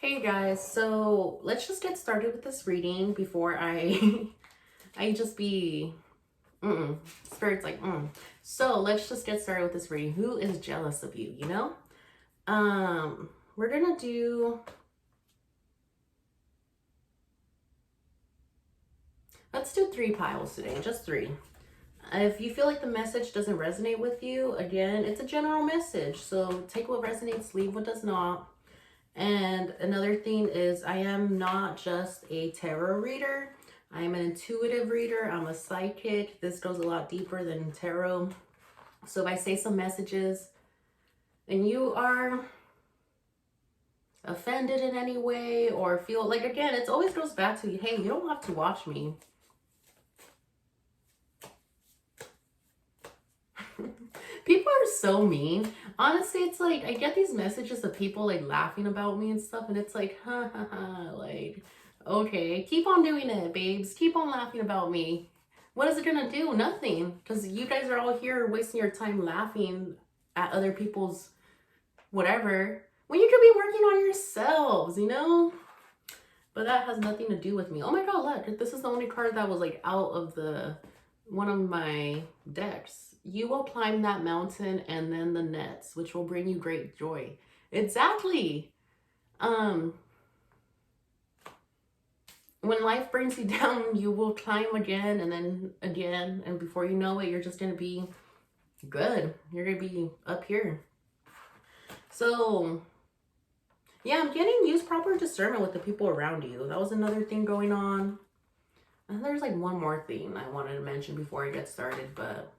Hey guys, so let's just get started with this reading before I I just be spirit's like So let's just get started with this reading. Who is jealous of you, you know? We're gonna do, let's do 3 piles today, just 3. If you feel like the message doesn't resonate with you, again, it's a general message. So take what resonates, leave what does not. And another thing is, I am not just a tarot reader. I am an intuitive reader. I'm a psychic. This goes a lot deeper than tarot. So if I say some messages and you are offended in any way or feel like, again, it always goes back to, hey, you don't have to watch me. People are so mean. Honestly, it's like I get these messages of people like laughing about me and stuff, and it's like, ha ha ha, like, okay, keep on doing it, babes. Keep on laughing about me. What is it gonna do? Nothing. Because you guys are all here wasting your time laughing at other people's whatever when you could be working on yourselves, you know? But that has nothing to do with me. Oh my god, look, this is the only card that was like out of the one of my decks. You will climb that mountain and then the nets, which will bring you great joy. Exactly. When life brings you down, you will climb again and then again, and before you know it, you're just gonna be good. You're gonna be up here. So yeah, I'm getting use proper discernment with the people around you. That was another thing going on. And there's like one more thing I wanted to mention before I get started, but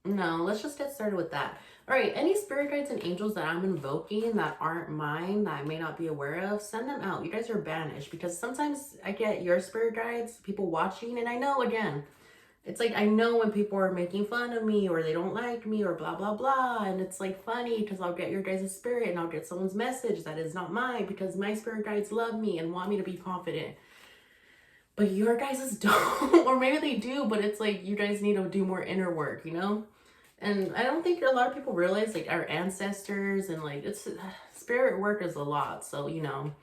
no, let's just get started with that. All right, any spirit guides and angels that I'm invoking that aren't mine, that I may not be aware of, send them out. You guys are banished, because sometimes I get your spirit guides, people watching, and I know, again, it's like I know when people are making fun of me or they don't like me or blah, blah, blah. And it's like funny because I'll get your guys' spirit and I'll get someone's message that is not mine because my spirit guides love me and want me to be confident. But your guys' don't, or maybe they do, but it's like you guys need to do more inner work, you know? And I don't think a lot of people realize like our ancestors and like it's spirit work is a lot. So, you know,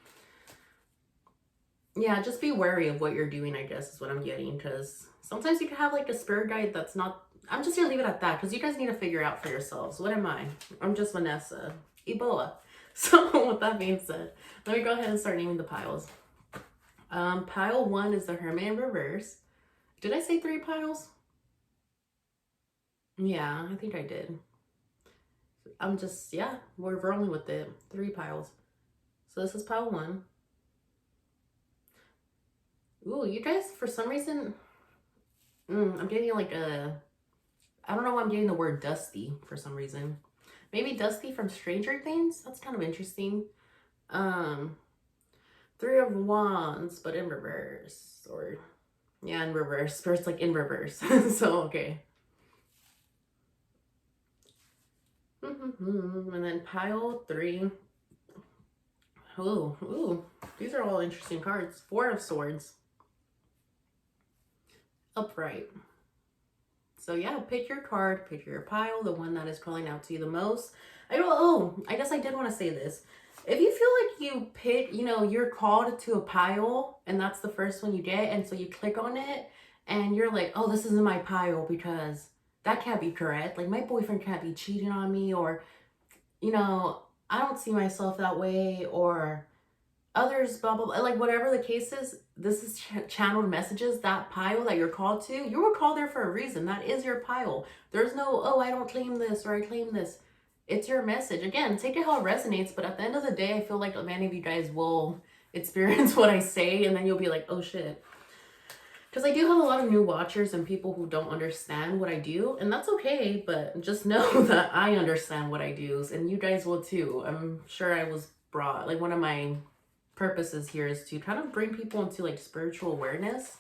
yeah, just be wary of what you're doing, I guess is what I'm getting. Because sometimes you can have like a spirit guide that's not, I'm just gonna leave it at that because you guys need to figure out for yourselves. What am I? I'm just Vanessa. Ebola. So with that being said, let me go ahead and start naming the piles. Pile 1 is the Hermit in reverse. Did I say 3 piles? Yeah, I think I did. I'm just, yeah, we're rolling with it. 3 piles. So this is pile 1. Ooh, you guys, for some reason, I'm getting like I don't know why I'm getting the word dusty for some reason. Maybe Dusty from Stranger Things? That's kind of interesting. 3 of Wands, but in reverse. Or, yeah, in reverse. First, like in reverse. So, okay. And then pile 3. Ooh, these are all interesting cards. 4 of Swords. Upright. So yeah, pick your card, pick your pile, the one that is calling out to you the most. I guess I did want to say this. If you feel like you pick, you know, you're called to a pile and that's the first one you get, and so you click on it and you're like, oh, this isn't my pile because that can't be correct. Like my boyfriend can't be cheating on me, or, you know, I don't see myself that way, or others, blah, blah, blah. Like whatever the case is, this is channeled messages. That pile that you're called to, you were called there for a reason. That is your pile. There's no, oh, I don't claim this or I claim this. It's your message. Again, take it how it resonates, but at the end of the day, I feel like many of you guys will experience what I say, and then you'll be like, oh shit. Because I do have a lot of new watchers and people who don't understand what I do, and that's okay, but just know that I understand what I do, and you guys will too. I'm sure I was brought, like one of my purposes here is to kind of bring people into like spiritual awareness.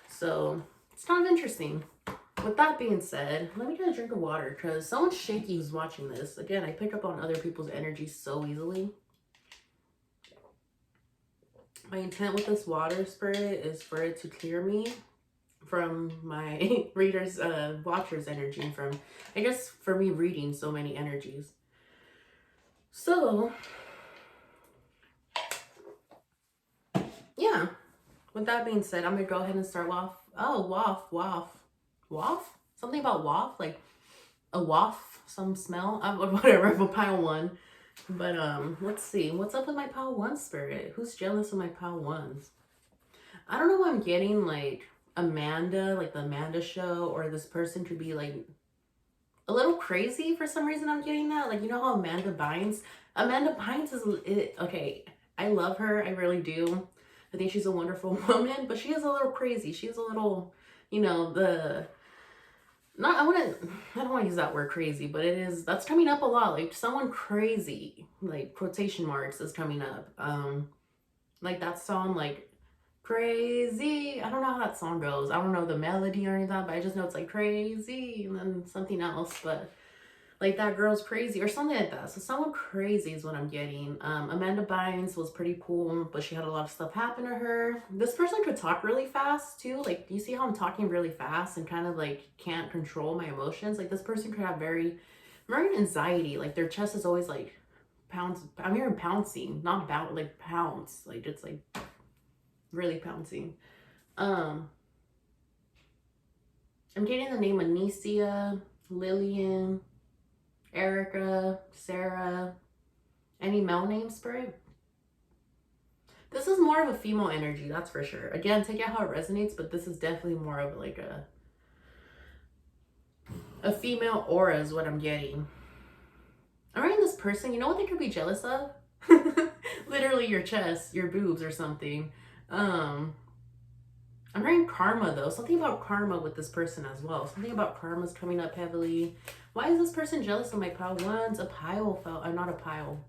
So it's kind of interesting. With that being said, let me get a drink of water because someone's shaky who's watching this. Again, I pick up on other people's energy so easily. My intent with this water spirit is for it to clear me from my readers, watchers energy, and from, I guess, for me reading so many energies. So with that being said, I'm gonna go ahead and start waff. Oh, waff. Something about waff, like a waff, some smell. Whatever. For pile one. But let's see. What's up with my pile one spirit? Who's jealous of my pile ones? I don't know why I'm getting like Amanda, like the Amanda show, or this person could be like a little crazy for some reason. I'm getting that. Like, you know how Amanda Bynes? Amanda Bynes is okay. I love her. I really do. I think she's a wonderful woman, but she is a little crazy. She's a little, you know, I don't want to use that word crazy, but that's coming up a lot. Like someone crazy, like quotation marks, is coming up. Like that song, like crazy. I don't know how that song goes. I don't know the melody or anything, but I just know it's like crazy and then something else, but like that girl's crazy or something like that. So someone crazy is what I'm getting. Amanda Bynes was pretty cool, but she had a lot of stuff happen to her. This person could talk really fast too. Like, you see how I'm talking really fast and kind of like can't control my emotions? Like this person could have very anxiety. Like their chest is always like pounds. I'm hearing pouncing, not about like pounds. Like it's like really pouncing. I'm getting the name Anicia, Lillian, Erica, Sarah. Any male names, Spirit? This is more of a female energy, that's for sure. Again, take out how it resonates, but this is definitely more of like a female aura is what I'm getting. I'm writing this person, you know what they could be jealous of? Literally your chest, your boobs or something. I'm writing karma though. Something about karma with this person as well. Something about karma's coming up heavily. Why is this person jealous of my pile ones? A pile felt, not a pile.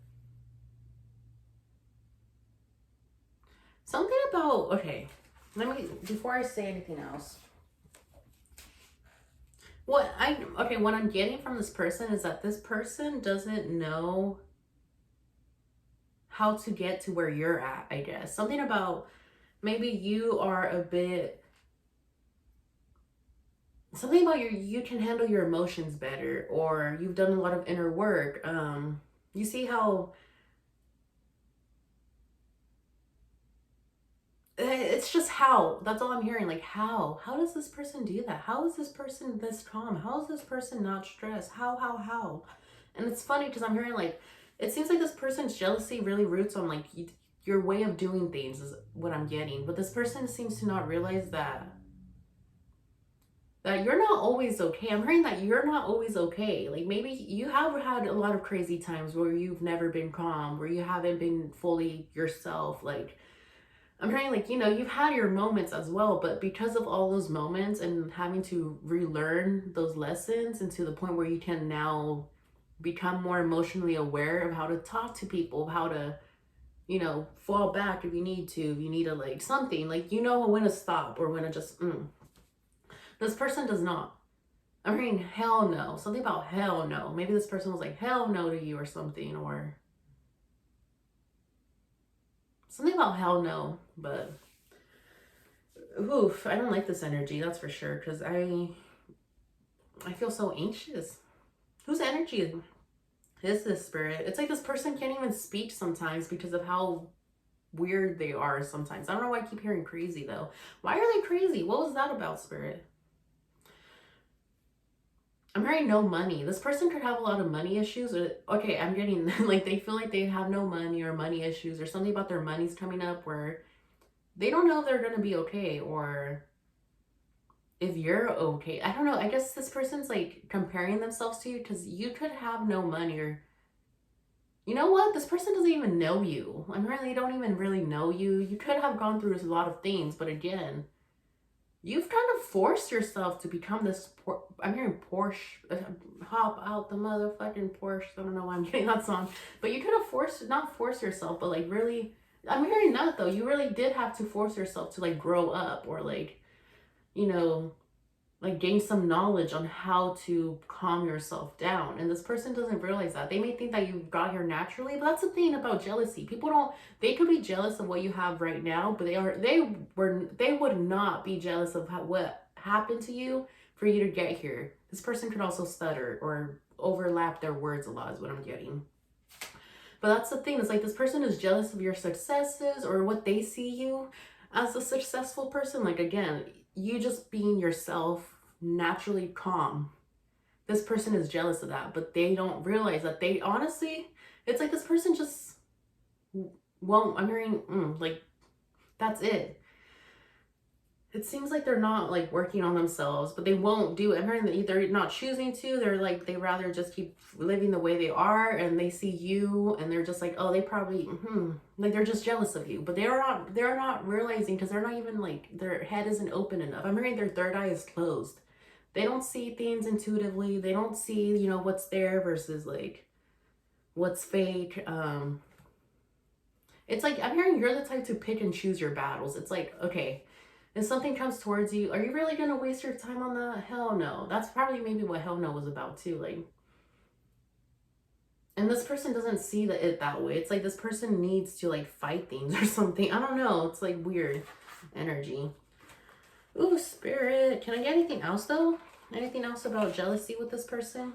Something about, okay, before I say anything else. What I'm getting from this person is that this person doesn't know how to get to where you're at, I guess. Something about maybe you are a bit, something about you can handle your emotions better, or you've done a lot of inner work. You see how it's just how, that's all I'm hearing. Like how does this person do that? How is this person this calm? How is this person not stressed? How? And it's funny because I'm hearing like, it seems like this person's jealousy really roots on like your way of doing things is what I'm getting. But this person seems to not realize that you're not always okay. I'm hearing that you're not always okay. Like maybe you have had a lot of crazy times where you've never been calm, where you haven't been fully yourself. Like I'm hearing like, you know, you've had your moments as well, but because of all those moments and having to relearn those lessons, and to the point where you can now become more emotionally aware of how to talk to people, how to, you know, fall back if you need to like something, like, you know, when to stop or when to just, This person does not. I'm hearing hell no. Something about hell no. Maybe this person was like hell no to you or something, or something about hell no. But oof, I don't like this energy, that's for sure, because I feel so anxious. Whose energy is this, Spirit? It's like this person can't even speak sometimes because of how weird they are sometimes. I don't know why I keep hearing crazy though. Why are they crazy? What was that about, Spirit? I'm hearing no money. This person could have a lot of money issues. Okay, I'm getting like they feel like they have no money or money issues or something about their money's coming up where they don't know if they're going to be okay or if you're okay. I don't know. I guess this person's like comparing themselves to you because you could have no money, or you know what? This person doesn't even know you. I'm really don't even really know you. You could have gone through a lot of things, but again, you've kind of forced yourself to become this, I'm hearing Porsche, hop out the motherfucking Porsche. I don't know why I'm getting that song. But you could have not force yourself, but like really, I'm hearing that though. You really did have to force yourself to like grow up, or like, you know, like gain some knowledge on how to calm yourself down. And this person doesn't realize that. They may think that you got here naturally, but that's the thing about jealousy. People they could be jealous of what you have right now, but they would not be jealous of what happened to you for you to get here. This person could also stutter or overlap their words a lot is what I'm getting. But that's the thing. It's like this person is jealous of your successes or what they see you. as a successful person, like again, you just being yourself, naturally calm. This person is jealous of that, but they don't realize that they honestly, it's like this person just won't, I'm hearing, like, that's it. It seems like they're not like working on themselves, but they won't do it. I'm hearing that they're not choosing to. They're like, they rather just keep living the way they are, and they see you and they're just like, oh, they probably, like they're just jealous of you, but they're not realizing, because they're not even like, their head isn't open enough. I'm hearing their third eye is closed. They don't see things intuitively. They don't see, you know, what's there versus like what's fake. It's like, I'm hearing you're the type to pick and choose your battles. It's like, okay, if something comes towards you, are you really going to waste your time on that? Hell no. That's probably maybe what Hell No was about too. Like, and this person doesn't see it that way. It's like this person needs to like fight things or something. I don't know. It's like weird energy. Ooh, Spirit. Can I get anything else though? Anything else about jealousy with this person?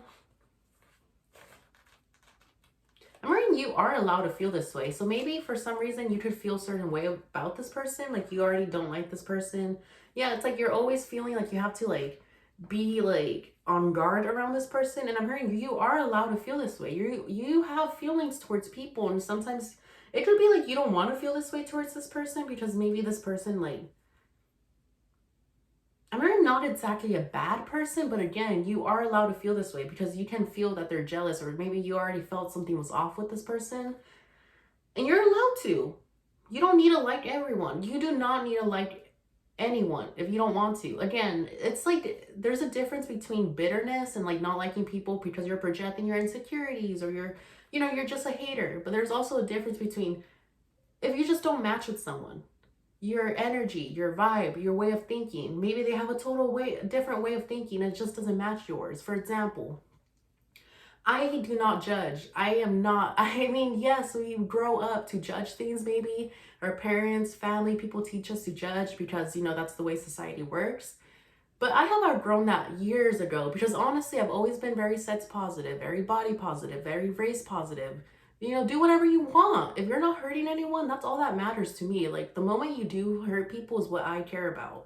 I'm worrying you are allowed to feel this way. So maybe for some reason you could feel a certain way about this person. Like you already don't like this person. Yeah, it's like you're always feeling like you have to like be like on guard around this person. And I'm hearing you are allowed to feel this way. You have feelings towards people, and sometimes it could be like you don't want to feel this way towards this person because maybe this person like, I'm not exactly a bad person, but again, you are allowed to feel this way because you can feel that they're jealous, or maybe you already felt something was off with this person, and you're allowed to. You don't need to like everyone. You do not need to like anyone if you don't want to. Again, it's like there's a difference between bitterness and like not liking people because you're projecting your insecurities, or you're just a hater. But there's also a difference between if you just don't match with someone, your energy, your vibe, your way of thinking. Maybe they have a different way of thinking and it just doesn't match yours. For example, I do not judge. I mean, yes, we grow up to judge things maybe. Our parents, family, people teach us to judge because, that's the way society works. But I have outgrown that years ago because honestly, I've always been very sex positive, very body positive, very race positive. Do whatever you want. If you're not hurting anyone, that's all that matters to me. Like the moment you do hurt people is what I care about.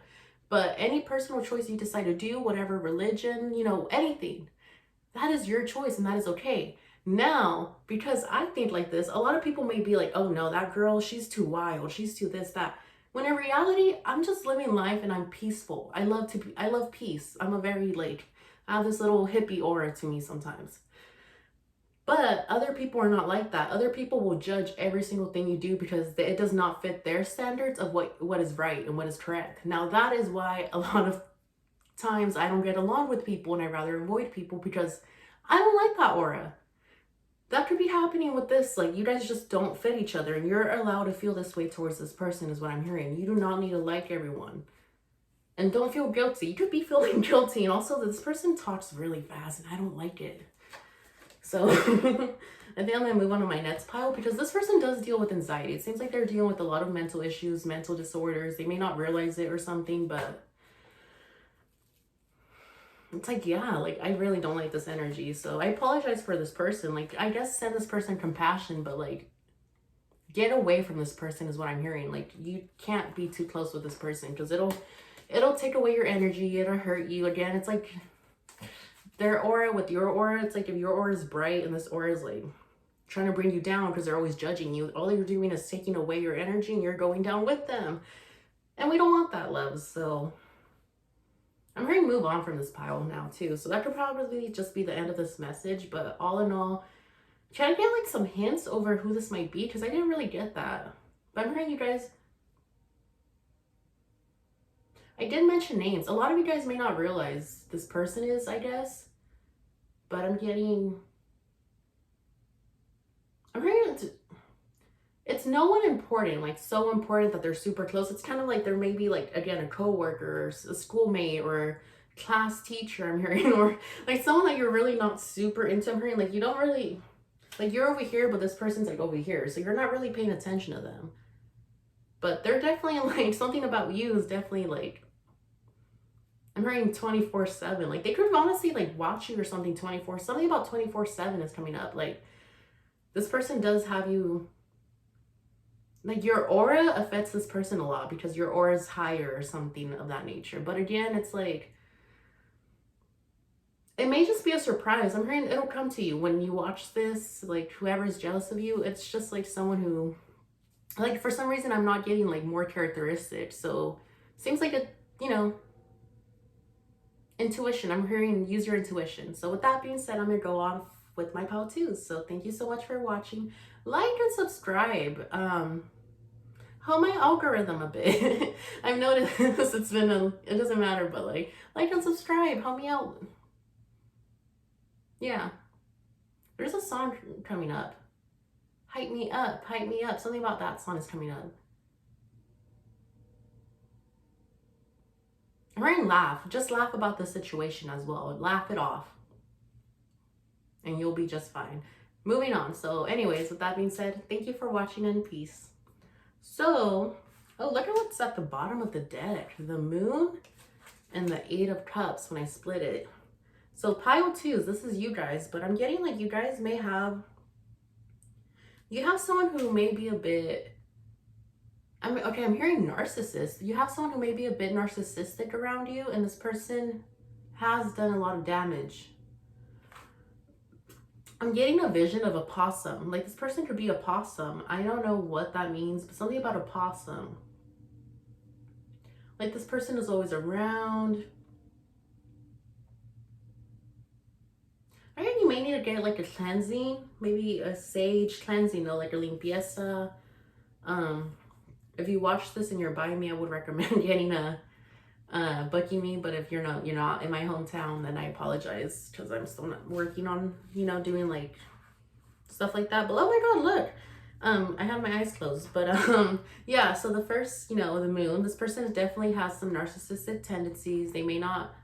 But any personal choice you decide to do, whatever religion, anything, that is your choice and that is okay. Now, because I think like this, a lot of people may be like, oh no, that girl, she's too wild. She's too this, that. When in reality, I'm just living life and I'm peaceful. I love peace. I'm a very I have this little hippie aura to me sometimes. But other people are not like that. Other people will judge every single thing you do because it does not fit their standards of what is right and what is correct. Now, that is why a lot of times I don't get along with people and I rather avoid people because I don't like that aura. That could be happening with this. Like, you guys just don't fit each other and you're allowed to feel this way towards this person is what I'm hearing. You do not need to like everyone. And don't feel guilty. You could be feeling guilty. And also, this person talks really fast and I don't like it. So I think I'm going to move on to my next pile because this person does deal with anxiety. It seems like they're dealing with a lot of mental issues, mental disorders. They may not realize it or something, but it's like, yeah, like I really don't like this energy. So I apologize for this person. Like, I guess send this person compassion, but like get away from this person is what I'm hearing. Like, you can't be too close with this person because it'll take away your energy. It'll hurt you. Again, it's like their aura with your aura. It's like if your aura is bright and this aura is like trying to bring you down because they're always judging you, all you're doing is taking away your energy and you're going down with them. And we don't want that, love. So I'm ready to move on from this pile now too. So that could probably just be the end of this message. But all in all, try to get like some hints over who this might be because I didn't really get that. But I'm hearing you guys. I did mention names. A lot of you guys may not realize this person is, I guess. But I'm hearing it's no one important, like so important that they're super close. It's kind of like there may be like, again, a coworker or a schoolmate or class teacher I'm hearing, or like someone that you're really not super into. I'm hearing like you don't really, like you're over here, but this person's like over here. So you're not really paying attention to them. But they're definitely like, something about you is definitely like, I'm hearing 24/7. Like they could honestly like watch you or something 24. Something about 24/7 is coming up. Like this person does have you like your aura affects this person a lot because your aura is higher or something of that nature. But again, it's like, it may just be a surprise. I'm hearing it'll come to you when you watch this. Like whoever is jealous of you, it's just like someone who, like for some reason, I'm not getting like more characteristics. So seems like a, you know, intuition. I'm hearing use your intuition. So with that being said, I'm gonna go off with my pile twos. So thank you so much for watching. Like and subscribe. Help my algorithm a bit. I've noticed it's been it doesn't matter, but like and subscribe. Help me out. Yeah. There's a song coming up. Hype me up, hype me up. Something about that song is coming up. I'm hearing laugh. Just laugh about the situation as well. Laugh it off. And you'll be just fine. Moving on. So anyways, with that being said, thank you for watching and peace. So, oh, look at what's at the bottom of the deck. The moon and the 8 of cups when I split it. So pile twos, this is you guys, but I'm getting like you guys may have, you have someone who may be a bit, I'm hearing narcissist. You have someone who may be a bit narcissistic around you, and this person has done a lot of damage. I'm getting a vision of a possum. Like this person could be a possum. I don't know what that means, but something about a possum. Like this person is always around. I think you may need to get like a cleansing, maybe a sage cleansing, or like a limpieza. If you watch this and you're buying me, I would recommend getting a booking me. But if you're not in my hometown, then I apologize because I'm still not working on, you know, doing like stuff like that. But oh my god, look, I had my eyes closed. But yeah, so the first, you know, the moon, this person definitely has some narcissistic tendencies. They may not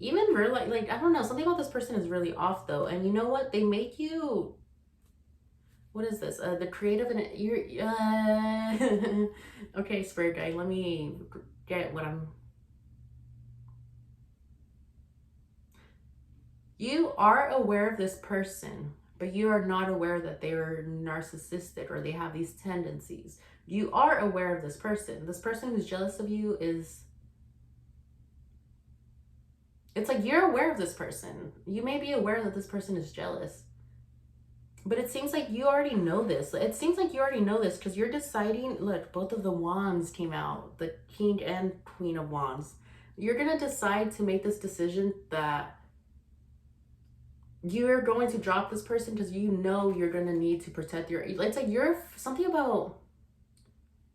even realize, like, I don't know, something about this person is really off though. And you know what, they make you, what is this, the creative, and you're okay, spirit guide, let me get what I'm, you are aware of this person, but you are not aware that they are narcissistic or they have these tendencies. You are aware of this person. This person who's jealous of you is, it's like you're aware of this person. You may be aware that this person is jealous, but it seems like you already know this. It seems like you already know this because you're deciding, look, both of the wands came out, the king and queen of wands. You're going to decide to make this decision that you're going to drop this person because you know you're going to need to protect your, it's like you're something about,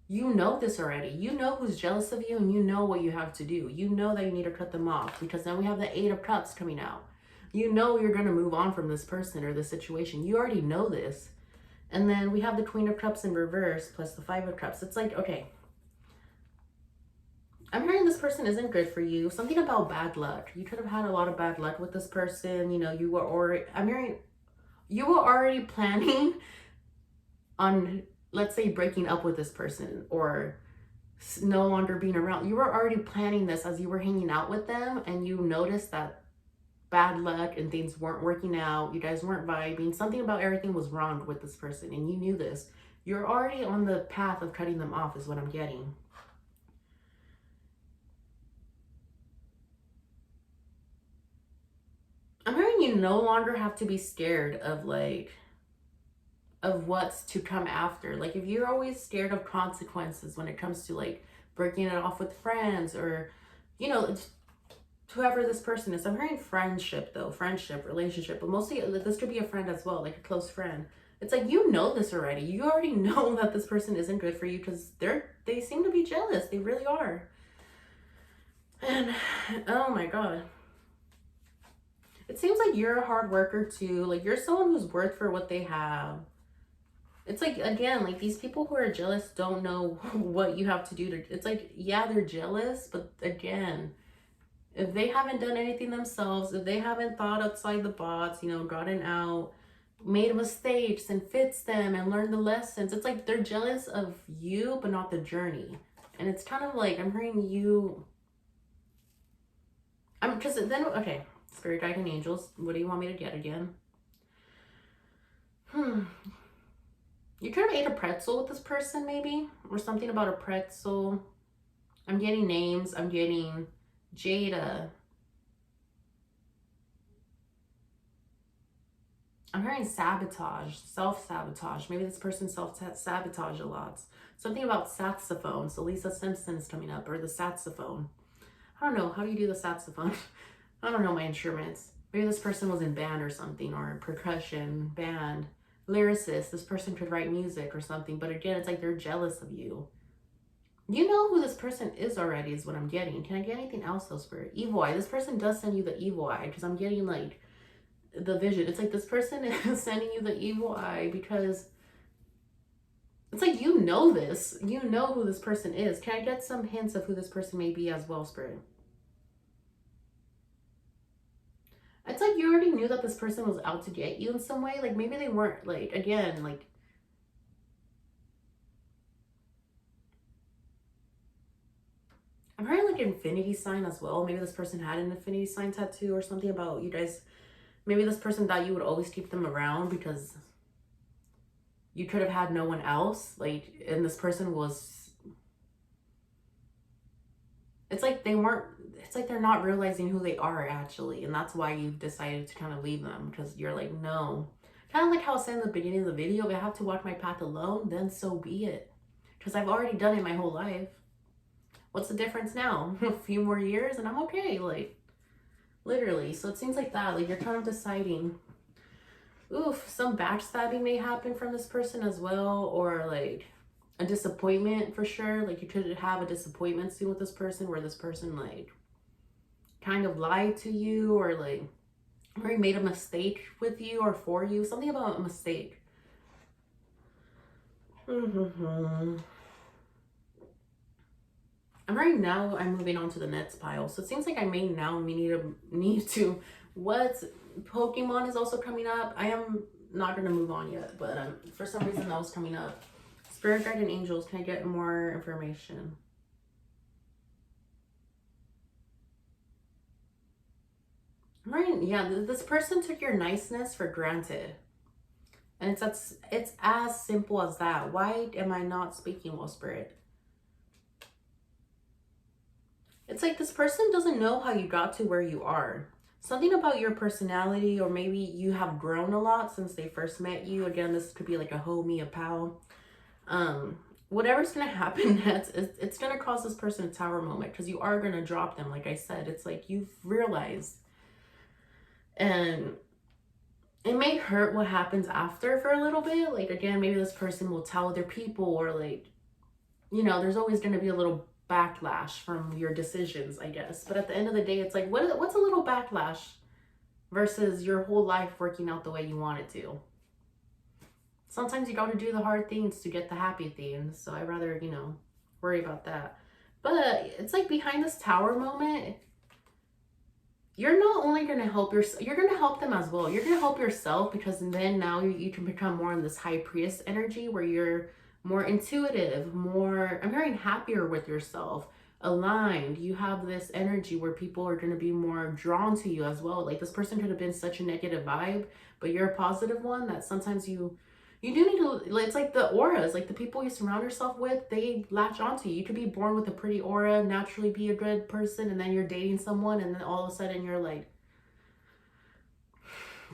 you know this already. You know who's jealous of you and you know what you have to do. You know that you need to cut them off because then we have the 8 of cups coming out. You know you're going to move on from this person or this situation. You already know this. And then we have the Queen of Cups in reverse plus the 5 of Cups. It's like, okay, I'm hearing this person isn't good for you. Something about bad luck. You could have had a lot of bad luck with this person. You know, you were already, I'm hearing, you were already planning on, let's say, breaking up with this person or no longer being around. You were already planning this as you were hanging out with them, and you noticed that bad luck and things weren't working out. You guys weren't vibing. Something about everything was wrong with this person, and you knew this. You're already on the path of cutting them off is what I'm getting. I'm hearing you no longer have to be scared of like, of what's to come after. Like if you're always scared of consequences when it comes to like breaking it off with friends or, you know, whoever this person is. I'm hearing friendship though, friendship, relationship, but mostly this could be a friend as well, like a close friend. It's like, you know this already. You already know that this person isn't good for you because they seem to be jealous. They really are. And oh my god. It seems like you're a hard worker too. Like you're someone who's worth for what they have. It's like, again, like these people who are jealous don't know what you have to do to, it's like, yeah, they're jealous, but again, if they haven't done anything themselves, if they haven't thought outside the box, you know, gotten out, made mistakes and fixed them and learned the lessons, it's like they're jealous of you, but not the journey. And it's kind of like, I'm hearing you, because then, okay, spirit guide and angels, what do you want me to get again? You could have ate a pretzel with this person, maybe, or something about a pretzel. I'm getting names. I'm getting Jada. I'm hearing sabotage, self-sabotage. Maybe this person self-sabotage a lot. Something about saxophone. So Lisa Simpson's coming up, or the saxophone. I don't know. How do you do the saxophone? I don't know my instruments. Maybe this person was in band or something, or percussion, band, lyricist. This person could write music or something. But again, it's like they're jealous of you. You know who this person is already is what I'm getting. Can I get anything else though, Spirit? Evil eye. This person does send you the evil eye because I'm getting like the vision. It's like this person is sending you the evil eye because it's like you know this. You know who this person is. Can I get some hints of who this person may be as well, Spirit? It's like you already knew that this person was out to get you in some way. Like maybe they weren't, like, again, like, I'm hearing like infinity sign as well. Maybe this person had an infinity sign tattoo or something about you guys. Maybe this person thought you would always keep them around because you could have had no one else. Like, and this person was, it's like they weren't, it's like they're not realizing who they are actually. And that's why you've decided to kind of leave them because you're like, no. Kind of like how I said in the beginning of the video, if I have to walk my path alone, then so be it. Because I've already done it my whole life. What's the difference now? A few more years and I'm okay. Like, literally. So it seems like that. Like, you're kind of deciding. Oof, some backstabbing may happen from this person as well. Or, like, a disappointment for sure. Like, you could have a disappointment soon with this person where this person, like, kind of lied to you or, like, or he made a mistake with you or for you. Something about a mistake. Right now I'm moving on to the next pile. So it seems like I may now need to what Pokemon is also coming up. I am not going to move on yet, but for some reason that was coming up. Spirit guide and angels, can I get more information? Right, yeah, this person took your niceness for granted. And it's as simple as that. Why am I not speaking well, Spirit? It's like this person doesn't know how you got to where you are. Something about your personality, or maybe you have grown a lot since they first met you. Again, this could be like a homie, a pal. Whatever's gonna happen next, it's gonna cause this person a tower moment because you are gonna drop them. Like I said, it's like you've realized, and it may hurt what happens after for a little bit. Like, again, maybe this person will tell other people, or like, you know, there's always gonna be a little backlash from your decisions, I guess. But at the end of the day, it's like, what's a little backlash versus your whole life working out the way you want it to? Sometimes you got to do the hard things to get the happy things. So I'd rather, you know, worry about that. But it's like behind this tower moment, you're not only going to help yourself, you're going to help them as well. You're going to help yourself because then now you can become more in this high priest energy where you're more intuitive, more, I'm hearing happier with yourself, aligned. You have this energy where people are going to be more drawn to you as well. Like, this person could have been such a negative vibe, but you're a positive one that sometimes you do need to, it's like the auras, like the people you surround yourself with, they latch onto you. You could be born with a pretty aura, naturally be a good person, and then you're dating someone, and then all of a sudden you're like,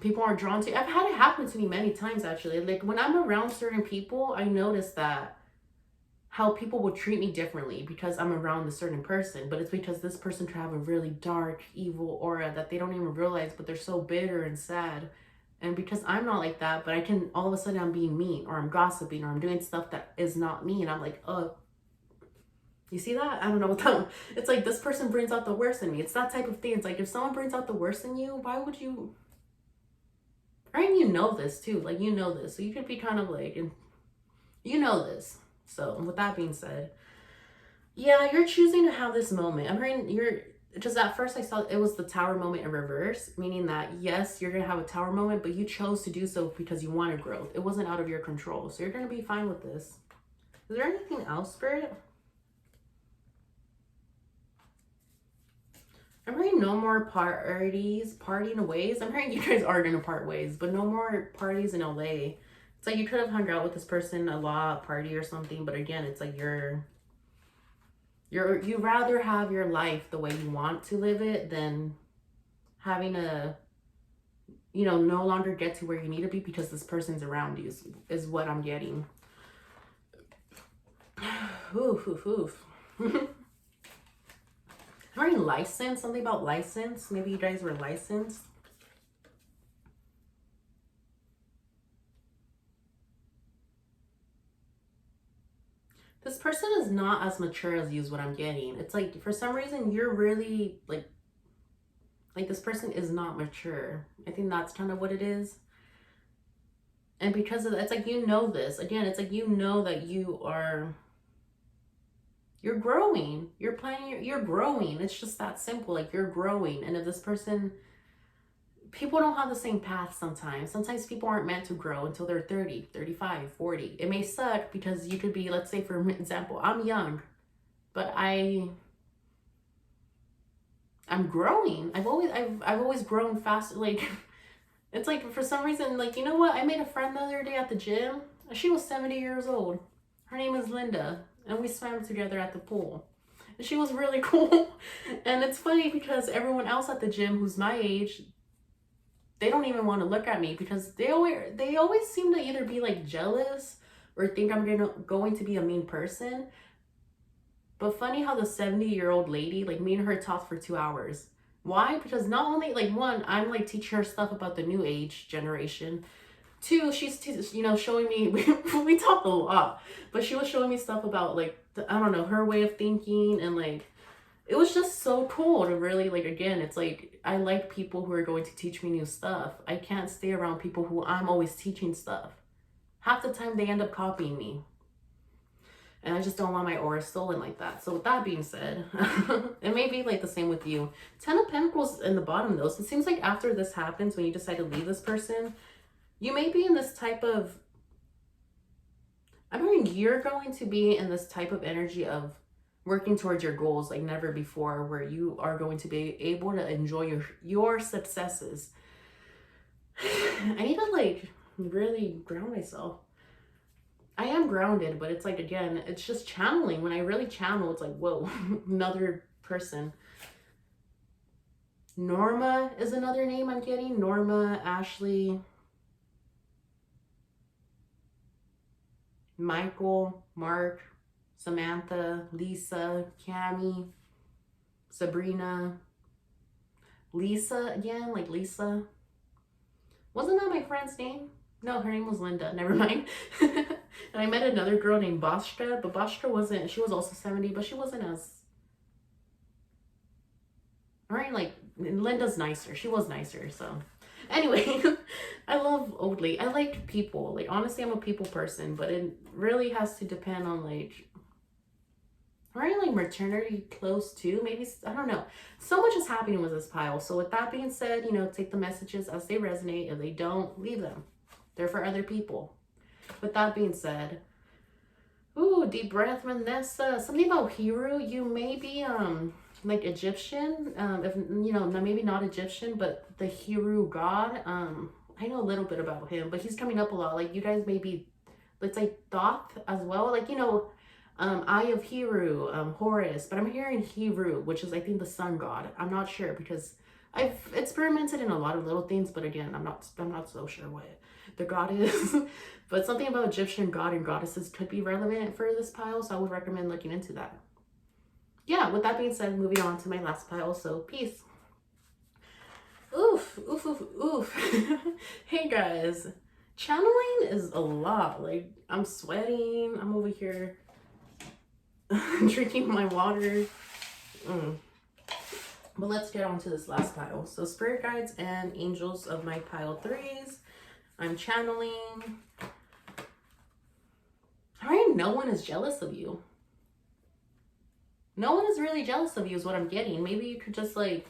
people are drawn to you. I've had it happen to me many times, actually. Like, when I'm around certain people, I notice that how people will treat me differently because I'm around a certain person. But it's because this person could have a really dark, evil aura that they don't even realize, but they're so bitter and sad. And because I'm not like that, but I can, all of a sudden I'm being mean, or I'm gossiping, or I'm doing stuff that is not me. And I'm like, oh, you see that? I don't know what that, it's like this person brings out the worst in me. It's that type of thing. It's like, if someone brings out the worst in you, why would you, right? You know this too. Like, you know this. So you could be kind of like, you know this. So with that being said, yeah, you're choosing to have this moment. I'm hearing you're, just at first I saw it was the tower moment in reverse, meaning that yes, you're going to have a tower moment, but you chose to do so because you wanted growth. It wasn't out of your control. So you're going to be fine with this. Is there anything else, Spirit? I'm hearing no more parties, partying ways. I'm hearing you guys are going to part ways, but no more parties in LA. It's like you could have hung out with this person a lot, party or something, but again, it's like you rather have your life the way you want to live it than having to, you know, no longer get to where you need to be because this person's around you is what I'm getting. Oof, oof, oof. I'm already licensed. Something about license. Maybe you guys were licensed. This person is not as mature as you is what I'm getting. It's like for some reason you're really like this person is not mature. I think that's kind of what it is. And because of that, it's like you know this. Again, it's like you know that you're growing. You're planning, you're growing. It's just that simple. Like you're growing. And if this person, people don't have the same path sometimes. Sometimes people aren't meant to grow until they're 30, 35, 40. It may suck because you could be, let's say for example, I'm young, but I'm growing. I've always grown fast. Like it's like for some reason, like, you know what? I made a friend the other day at the gym. She was 70 years old. Her name is Linda. And we swam together at the pool. And she was really cool. And it's funny because everyone else at the gym who's my age, they don't even want to look at me because they always seem to either be like jealous or think I'm going to be a mean person. But funny how the 70-year-old lady, like me and her talked for 2 hours. Why? Because not only, like, one, I'm like teaching her stuff about the new age generation. Two, she's, you know, showing me, we talk a lot, but she was showing me stuff about, like, I don't know, her way of thinking, and, like, it was just so cool to really, like, again, it's like, I like people who are going to teach me new stuff. I can't stay around people who I'm always teaching stuff. Half the time, they end up copying me. And I just don't want my aura stolen like that. So with that being said, it may be like the same with you. 10 of Pentacles in the bottom though. So it seems like after this happens, when you decide to leave this person, you may be in this type of, I mean, you're going to be in this type of energy of working towards your goals like never before, where you are going to be able to enjoy your successes. I need to like really ground myself. I am grounded, but it's like, again, it's just channeling. When I really channel, it's like, whoa, another person. Norma is another name I'm getting. Norma, Ashley, Michael, Mark, Samantha, Lisa, Cami, Sabrina, Lisa again, like Lisa. Wasn't that my friend's name? No, her name was Linda. Never mind. And I met another girl named Boshka, but Boshka wasn't, she was also 70, but she wasn't as, right? Like, Linda's nicer. She was nicer, so. Anyway, I love Oldly. I like people. Like, honestly, I'm a people person, but it really has to depend on, like, right, like maternity close too. Maybe, I don't know. So much is happening with this pile. So with that being said, you know, take the messages as they resonate. If they don't, leave them. They're for other people. With that being said, ooh, deep breath, Vanessa. Something about Hiru. You may be like Egyptian. If you know, maybe not Egyptian, but the Hiru god. I know a little bit about him, but he's coming up a lot. Like you guys may be, let's say Thoth as well. Like, you know, Eye of Hiru, Horus, but I'm hearing Hiru, which is I think the sun god. I'm not sure because I've experimented in a lot of little things, but again, I'm not so sure what the god is. But something about Egyptian god and goddesses could be relevant for this pile, so I would recommend looking into that. Yeah, with that being said, moving on to my last pile, so peace. Oof, oof, oof, oof. Hey guys, channeling is a lot. Like, I'm sweating, I'm over here drinking my water. But let's get on to this last pile. So spirit guides and angels of my pile 3s. I'm channeling. Alright, no one is jealous of you. No one is really jealous of you is what I'm getting. Maybe you could just like,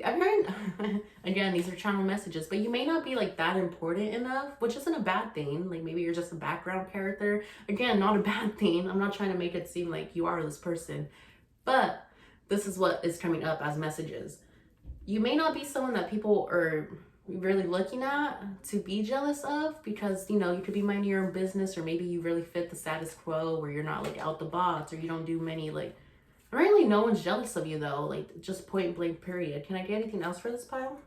I'm hearing, again, these are channel messages, but you may not be like that important enough, which isn't a bad thing. Like maybe you're just a background character. Again, not a bad thing. I'm not trying to make it seem like you are this person, but this is what is coming up as messages. You may not be someone that people are really looking at to be jealous of, because you know, you could be minding your own business, or maybe you really fit the status quo where you're not like out the box, or you don't do many like, really no one's jealous of you though, like just point blank period. Can I get anything else for this pile?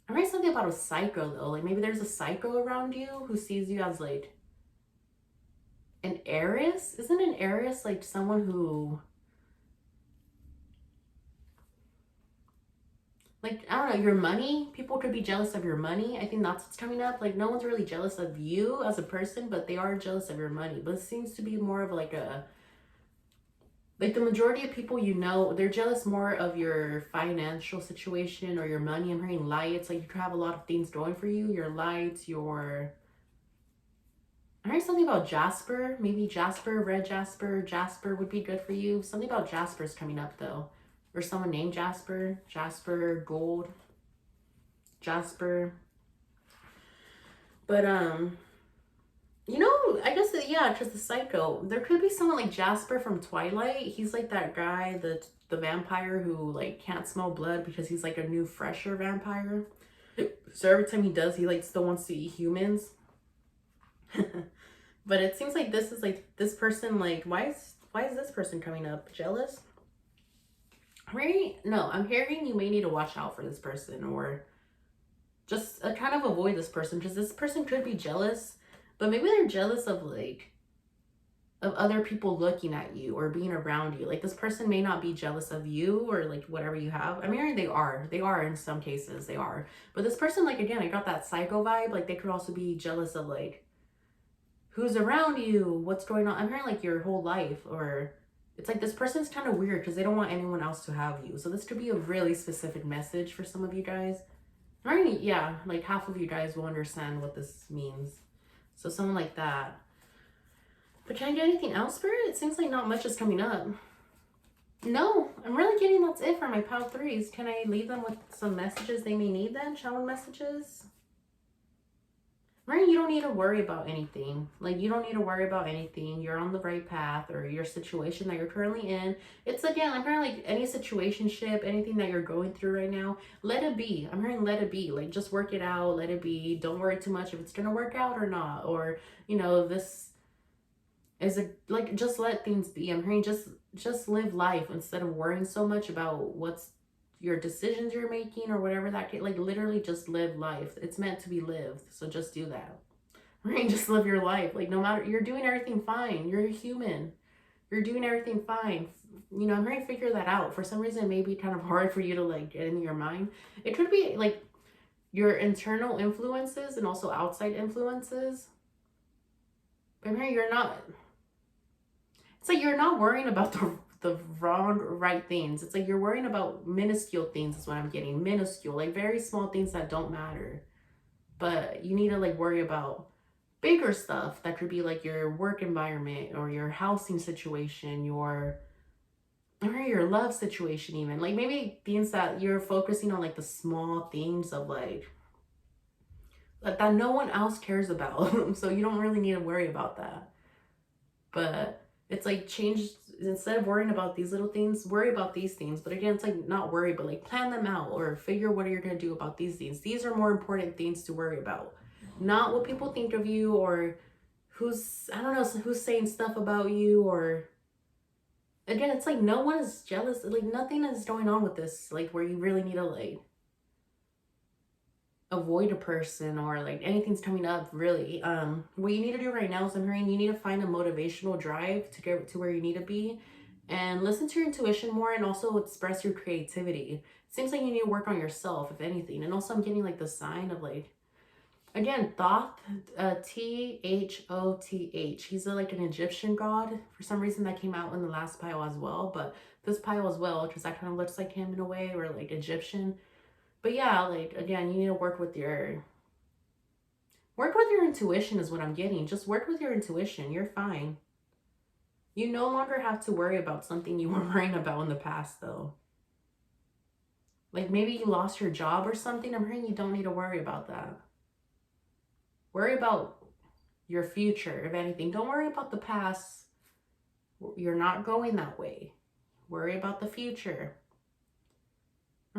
I read something about a psycho though, like maybe there's a psycho around you who sees you as like an heiress. Isn't an heiress like someone who, like, I don't know, your money? People could be jealous of your money. I think that's what's coming up. Like, no one's really jealous of you as a person, but they are jealous of your money. But it seems to be more of like a, like the majority of people you know, they're jealous more of your financial situation or your money. I'm hearing lights. Like, you could have a lot of things going for you. Your lights, your... I heard something about Jasper. Maybe Jasper, red Jasper. Jasper would be good for you. Something about Jasper's coming up, though. Or someone named Jasper. Jasper, gold. Jasper. But, you know, I guess, yeah, because the psycho. There could be someone like Jasper from Twilight. He's like that guy, the vampire who, like, can't smell blood because he's, like, a new, fresher vampire. So every time he does, he, like, still wants to eat humans. But it seems like this is, like, this person, like, why is this person coming up? Jealous? Right? No, I'm hearing you may need to watch out for this person, or just kind of avoid this person, because this person could be jealous, but maybe they're jealous of like of other people looking at you or being around you. Like, this person may not be jealous of you or like whatever you have. I'm hearing they are in some cases, they are. But this person, like, again, I got that psycho vibe. Like, they could also be jealous of like who's around you, what's going on. I'm hearing like your whole life, or it's like this person's kind of weird because they don't want anyone else to have you. So this could be a really specific message for some of you guys. Right? Yeah, like half of you guys will understand what this means. So someone like that. But can I get anything else, Spirit? It seems like not much is coming up. No, I'm really getting that's it for my pile threes. Can I leave them with some messages they may need then? Channel messages? Right, you don't need to worry about anything. Like, you don't need to worry about anything. You're on the right path, or your situation that you're currently in. It's, again, I'm hearing like any situationship, anything that you're going through right now, let it be. I'm hearing let it be. Like, just work it out, let it be. Don't worry too much if it's gonna work out or not. Or, you know, this is a, like, just let things be. I'm hearing just live life instead of worrying so much about what's your decisions you're making or whatever that, like, literally just live life. It's meant to be lived, so just do that. Right? Just live your life. Like, no matter, you're doing everything fine. You're a human. You're doing everything fine. You know, I'm trying to figure that out. For some reason, it may be kind of hard for you to like get into your mind. It could be like your internal influences and also outside influences. But here you're not, it's like you're not worrying about the wrong right things. It's like you're worrying about minuscule things is what I'm getting. Minuscule, like very small things that don't matter. But you need to like worry about bigger stuff that could be like your work environment or your housing situation, or your love situation even. Like, maybe things that you're focusing on, like the small things of like that no one else cares about. So you don't really need to worry about that. But it's like change, instead of worrying about these little things, worry about these things. But again, it's like not worry, but like plan them out or figure what you're going to do about these things. These are more important things to worry about, not what people think of you, or who's, I don't know, who's saying stuff about you. Or again, it's like no one is jealous. Like, nothing is going on with this, like, where you really need to like avoid a person or like anything's coming up really. What you need to do right now is, I'm hearing you need to find a motivational drive to get to where you need to be, and listen to your intuition more, and also express your creativity. It seems like you need to work on yourself, if anything. And also I'm getting like the sign of like, again, Thoth, Thoth. He's like an Egyptian god. For some reason that came out in the last pile as well, but this pile as well, because that kind of looks like him in a way, or like Egyptian. But yeah, like, again, you need to work with your intuition is what I'm getting. Just work with your intuition. You're fine. You no longer have to worry about something you were worrying about in the past, though. Like, maybe you lost your job or something. I'm hearing you don't need to worry about that. Worry about your future, if anything. Don't worry about the past. You're not going that way. Worry about the future.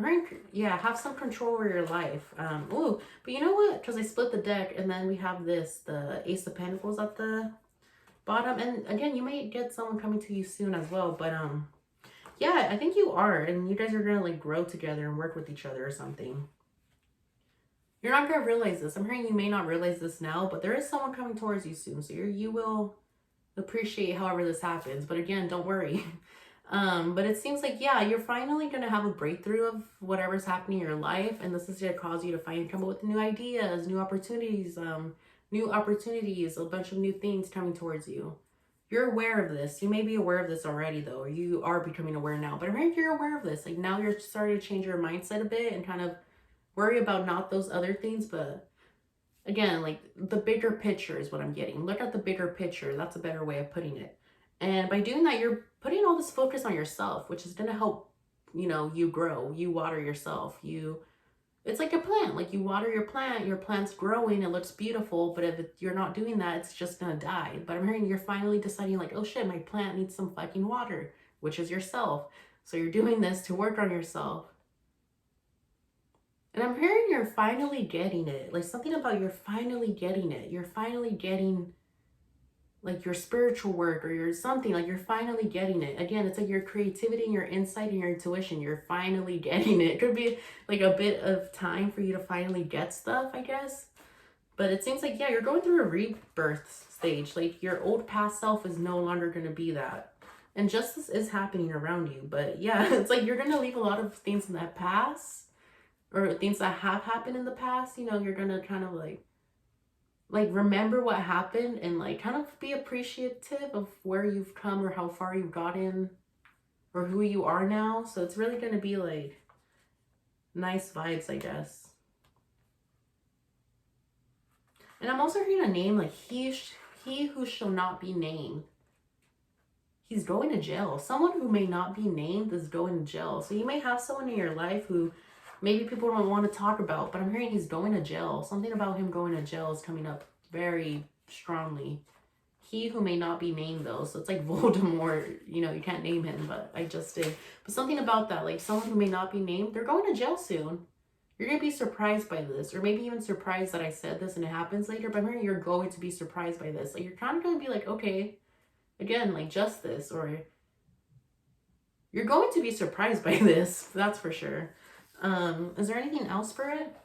Right. Yeah, have some control over your life. Ooh, but you know what? Because I split the deck, and then we have this, the Ace of Pentacles at the bottom. And again, you may get someone coming to you soon as well. But yeah, I think you are, and you guys are gonna like grow together and work with each other or something. You're not gonna realize this. I'm hearing you may not realize this now, but there is someone coming towards you soon. So you will appreciate however this happens. But again, don't worry. But it seems like, yeah, you're finally gonna have a breakthrough of whatever's happening in your life, and this is gonna cause you to finally come up with new ideas, new opportunities, a bunch of new things coming towards you. You're aware of this. You may be aware of this already though, or you are becoming aware now. But I think you're aware of this. Like now you're starting to change your mindset a bit and kind of worry about not those other things, but again, like the bigger picture is what I'm getting. Look at the bigger picture. That's a better way of putting it. And by doing that, you're putting all this focus on yourself, which is going to help, you grow, you water yourself. It's like a plant. Like you water your plant's growing, it looks beautiful, but if you're not doing that, it's just going to die. But I'm hearing you're finally deciding like, oh shit, my plant needs some fucking water, which is yourself. So you're doing this to work on yourself. And I'm hearing you're finally getting it. Like something about you're finally getting it. You're finally getting like your spiritual work or your something, like you're finally getting it. Again, it's like your creativity and your insight and your intuition. You're finally getting it. It could be like a bit of time for you to finally get stuff, I guess. But it seems like, yeah, you're going through a rebirth stage. Like your old past self is no longer going to be that. And justice is happening around you. But yeah, it's like you're going to leave a lot of things in that past or things that have happened in the past. You're going to kind of like remember what happened and like kind of be appreciative of where you've come or how far you've gotten or who you are now. So it's really going to be like nice vibes, I guess. And I'm also hearing a name like he who shall not be named. He's going to jail. Someone who may not be named is going to jail. So you may have someone in your life who maybe people don't want to talk about, but I'm hearing he's going to jail. Something about him going to jail is coming up very strongly. He who may not be named though. So it's like Voldemort, you can't name him, but I just did. But something about that, like someone who may not be named, they're going to jail soon. You're going to be surprised by this, or maybe even surprised that I said this and it happens later, but I'm hearing you're going to be surprised by this. Like you're kind of going to be like, okay, again, like justice, or you're going to be surprised by this. That's for sure. Is there anything else, Spirit?